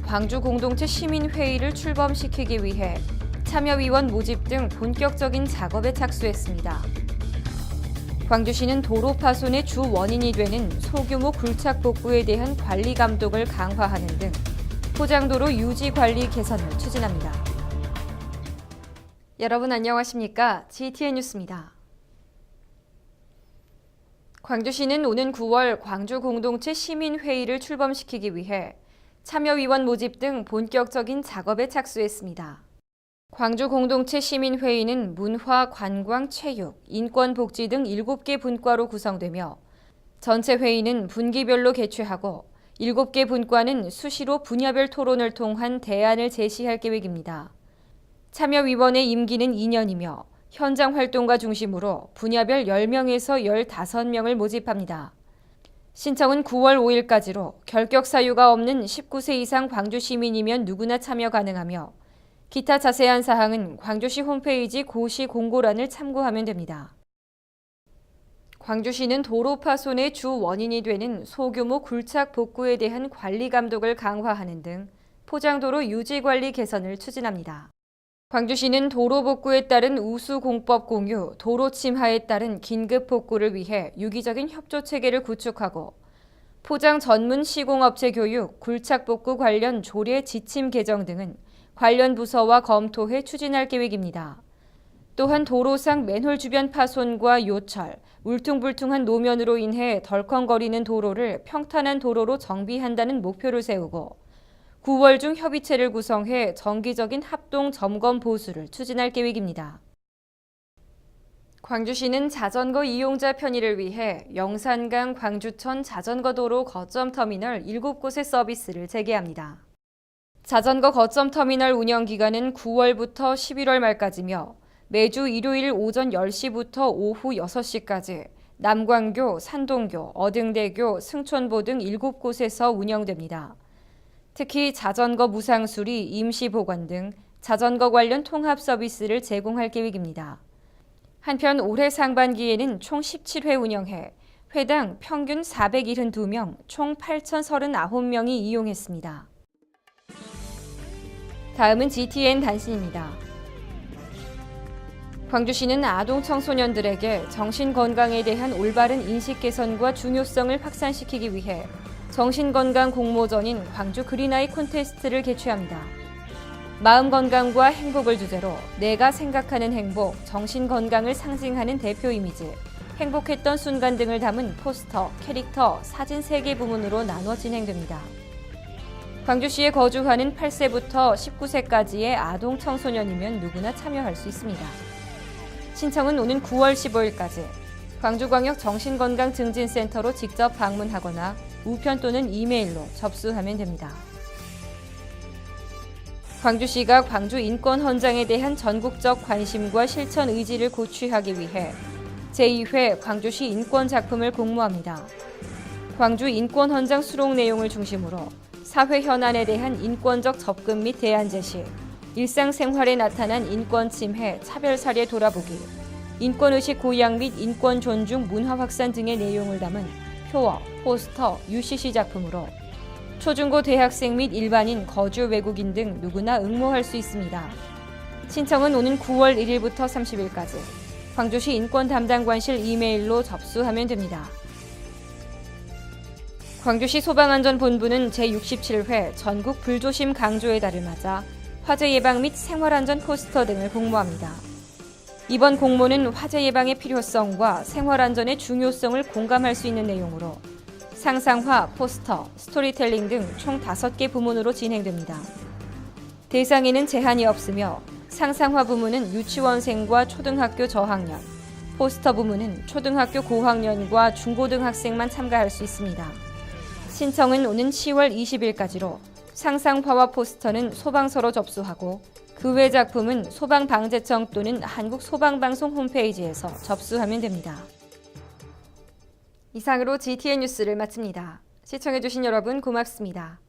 광주 공동체 시민회의를 출범시키기 위해 참여위원 모집 등 본격적인 작업에 착수했습니다. 광주시는 도로 파손의 주 원인이 되는 소규모 굴착 복구에 대한 관리 감독을 강화하는 등 포장도로 유지 관리 개선을 추진합니다. 여러분 안녕하십니까? GTN 뉴스입니다. 광주시는 오는 9월 광주 공동체 시민회의를 출범시키기 위해 참여위원 모집 등 본격적인 작업에 착수했습니다. 광주 공동체 시민회의는 문화, 관광, 체육, 인권, 복지 등 7개 분과로 구성되며 전체 회의는 분기별로 개최하고 7개 분과는 수시로 분야별 토론을 통한 대안을 제시할 계획입니다. 참여위원의 임기는 2년이며 현장 활동가 중심으로 분야별 10명에서 15명을 모집합니다. 신청은 9월 5일까지로 결격 사유가 없는 19세 이상 광주 시민이면 누구나 참여 가능하며 기타 자세한 사항은 광주시 홈페이지 고시 공고란을 참고하면 됩니다. 광주시는 도로 파손의 주 원인이 되는 소규모 굴착 복구에 대한 관리 감독을 강화하는 등 포장도로 유지 관리 개선을 추진합니다. 광주시는 도로 복구에 따른 우수 공법 공유, 도로 침하에 따른 긴급 복구를 위해 유기적인 협조 체계를 구축하고 포장 전문 시공업체 교육, 굴착 복구 관련 조례 지침 개정 등은 관련 부서와 검토해 추진할 계획입니다. 또한 도로상 맨홀 주변 파손과 요철, 울퉁불퉁한 노면으로 인해 덜컹거리는 도로를 평탄한 도로로 정비한다는 목표를 세우고 9월 중 협의체를 구성해 정기적인 합동 점검 보수를 추진할 계획입니다. 광주시는 자전거 이용자 편의를 위해 영산강 광주천 자전거도로 거점 터미널 7곳의 서비스를 재개합니다. 자전거 거점 터미널 운영 기간은 9월부터 11월 말까지며 매주 일요일 오전 10시부터 오후 6시까지 남광교, 산동교, 어등대교, 승촌보 등 7곳에서 운영됩니다. 특히 자전거 무상수리, 임시보관 등 자전거 관련 통합 서비스를 제공할 계획입니다. 한편 올해 상반기에는 총 17회 운영해 회당 평균 472명, 총 8,039명이 이용했습니다. 다음은 GTN 단신입니다. 광주시는 아동 청소년들에게 정신건강에 대한 올바른 인식 개선과 중요성을 확산시키기 위해 정신건강 공모전인 광주 그린아이 콘테스트를 개최합니다. 마음 건강과 행복을 주제로 내가 생각하는 행복, 정신건강을 상징하는 대표 이미지, 행복했던 순간 등을 담은 포스터, 캐릭터, 사진 3개 부문으로 나눠 진행됩니다. 광주시에 거주하는 8세부터 19세까지의 아동 청소년이면 누구나 참여할 수 있습니다. 신청은 오는 9월 15일까지 광주광역 정신건강증진센터로 직접 방문하거나 우편 또는 이메일로 접수하면 됩니다. 광주시가 광주 인권 헌장에 대한 전국적 관심과 실천 의지를 고취하기 위해 제2회 광주시 인권 작품을 공모합니다. 광주 인권 헌장 수록 내용을 중심으로 사회 현안에 대한 인권적 접근 및 대안 제시, 일상생활에 나타난 인권 침해, 차별 사례 돌아보기, 인권의식 고양 및 인권 존중 문화 확산 등의 내용을 담은 표어, 포스터, UCC 작품으로 초중고 대학생 및 일반인, 거주 외국인 등 누구나 응모할 수 있습니다. 신청은 오는 9월 1일부터 30일까지 광주시 인권담당관실 이메일로 접수하면 됩니다. 광주시 소방안전본부는 제67회 전국 불조심 강조의 달을 맞아 화재 예방 및 생활안전 포스터 등을 공모합니다. 이번 공모는 화재 예방의 필요성과 생활안전의 중요성을 공감할 수 있는 내용으로 상상화, 포스터, 스토리텔링 등 총 5개 부문으로 진행됩니다. 대상에는 제한이 없으며 상상화 부문은 유치원생과 초등학교 저학년, 포스터 부문은 초등학교 고학년과 중고등학생만 참가할 수 있습니다. 신청은 오는 10월 20일까지로 상상화와 포스터는 소방서로 접수하고 그 외 작품은 소방방재청 또는 한국소방방송 홈페이지에서 접수하면 됩니다. 이상으로 GTN 뉴스를 마칩니다. 시청해주신 여러분 고맙습니다.